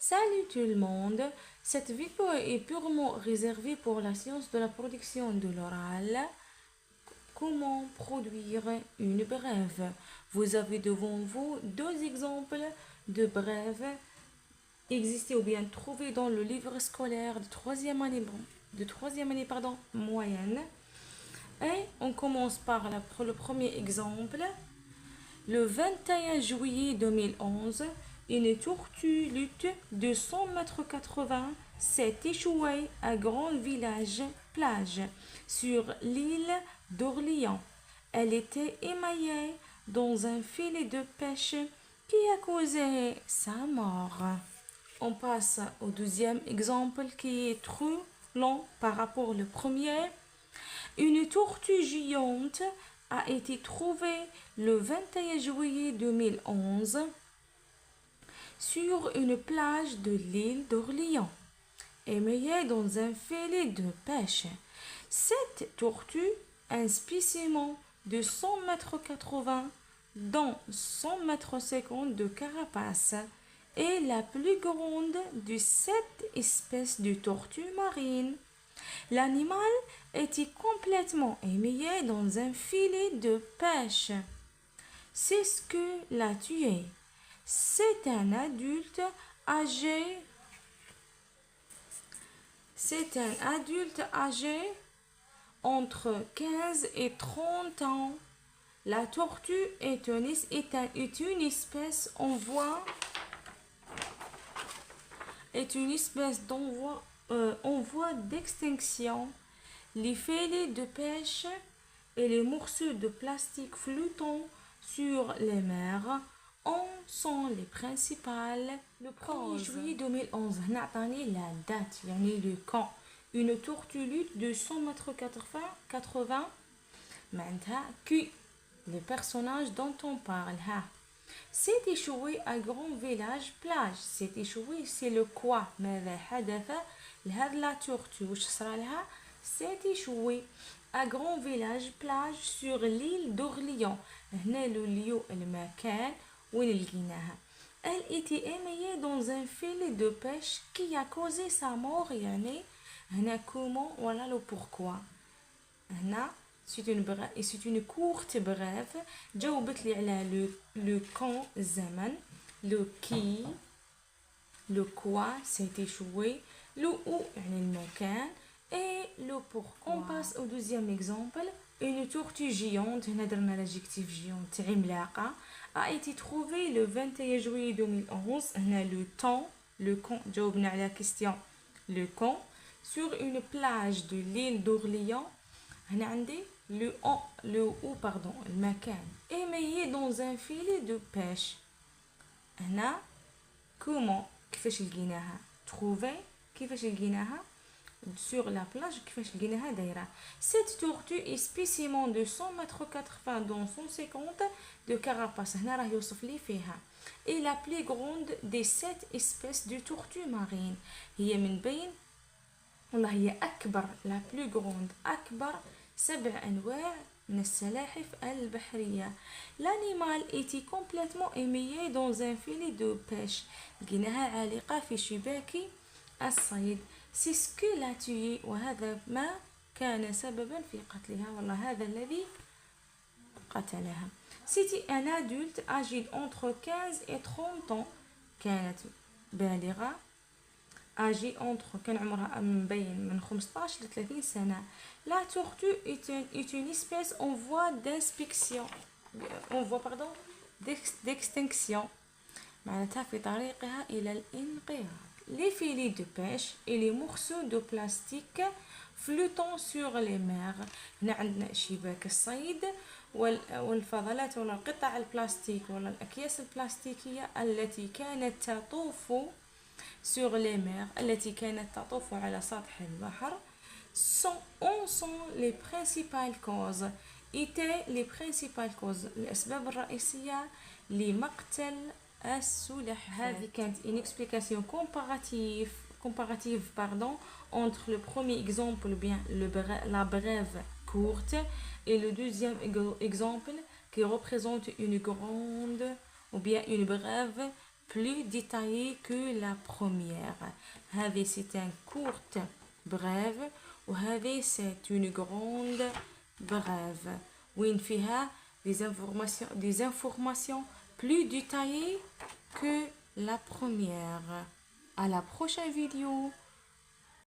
Salut tout le monde, cette vidéo est purement réservée pour la science de la production de l'oral. Comment produire une brève? Vous avez devant vous deux exemples de brèves existés ou bien trouvés dans le livre scolaire de troisième année, moyenne. Et on commence par le premier exemple. Le 21 juillet 2011, une tortue lutte de 100,80 m s'est échouée à Grand Village plage sur l'île d'Orléans. Elle était émaillée dans un filet de pêche qui a causé sa mort. On passe au deuxième exemple qui est trop long par rapport au premier. Une tortue géante a été trouvée le 21 juillet 2011 sur une plage de l'île d'Orléans, émaillée dans un filet de pêche. Cette tortue, un spécimen de 100,80 m dont 100,50 m de carapace, est la plus grande de 7 espèces de tortues marines. L'animal était complètement émaillé dans un filet de pêche. C'est ce que l'a tué. C'est un adulte âgé. Entre 15 et 30 ans. La tortue est une espèce en voie d'extinction. Les filets de pêche et les morceaux de plastique flottant sur les mers en sont les principales. Le 1er juillet 2011 نعطاني la date يعني le quand une tortue lutte de 100,80 m معناتها qui le personnage dont on parle s'est échoué à Grand Village plage. s'est échoué c'est le quoi ماذا حدث لهذه la tortue وش صرا لها s'est échoué à Grand Village plage sur l'île d'Orléans. هنا le lieu المكان وين لقيناها. Elle était émaillée dans un filet de pêche qui a causé sa mort. يعني هنا comment voilà le pourquoi. هنا c'est une courte brève. جاوبت لي على le quand الزمن, le qui, le quoi c'est échoué, le où يعني المكان et le pourquoi. On passe au deuxième exemple. Une tortue géante, هنا درنا l'adjectif géante عملاقة, a été trouvée le 21 juillet 2011. هنا le temps, le quand, جاوبنا على la question le quand, sur une plage de l'île d'Orléans. هنا عندي le où pardon المكان, émaillé dans un filet de pêche. هنا comment كيفاش لقيناها trouver كيفاش لقيناها sur la plage كيفاش لقيناها دايره. Cette tortue est spécimen de 100,80 m dont 150 de carapace. هنا راه يوصف لي فيها. Et la plus grande des 7 espèces de tortues marines. هي من بين والله هي أكبر la plus grande أكبر 7 أنواع من السلاحف البحرية. L'animal était complètement émaillé dans un filet de pêche. لقيناها عالقة في شباك الصيد. C'est ce que l'a tué وهذا ما كان سببا في قتلها. والله هذا الذي قتلها. C'était un adulte âgé entre 15 et 30 ans. كانت بالغة âgée entre كان عمرها من 15 ل 30 سنة. La tortue est une espèce en voie d'extinction. معناتها في طريقها إلى الانقراض. Les filets de pêche et les morceaux de plastique flottant sur les mers. هنا عندنا شباك الصيد والفضلات ولا القطع البلاستيك ولا الأكياس البلاستيكية التي كانت تطوف sur les mers, التي كانت تطوف على سطح البحر. sont les principales causes. étaient les principales causes, الأسباب الرئيسية لمقتل السلحفاة. هذه كانت une explication comparative entre le premier exemple ou bien la brève courte et le deuxième exemple qui représente une grande ou bien une brève plus détaillée que la première. هذه c'est un courte brève وهذه c'est une grande brève. وين فيها des informations plus détaillées que la première. À la prochaine vidéo.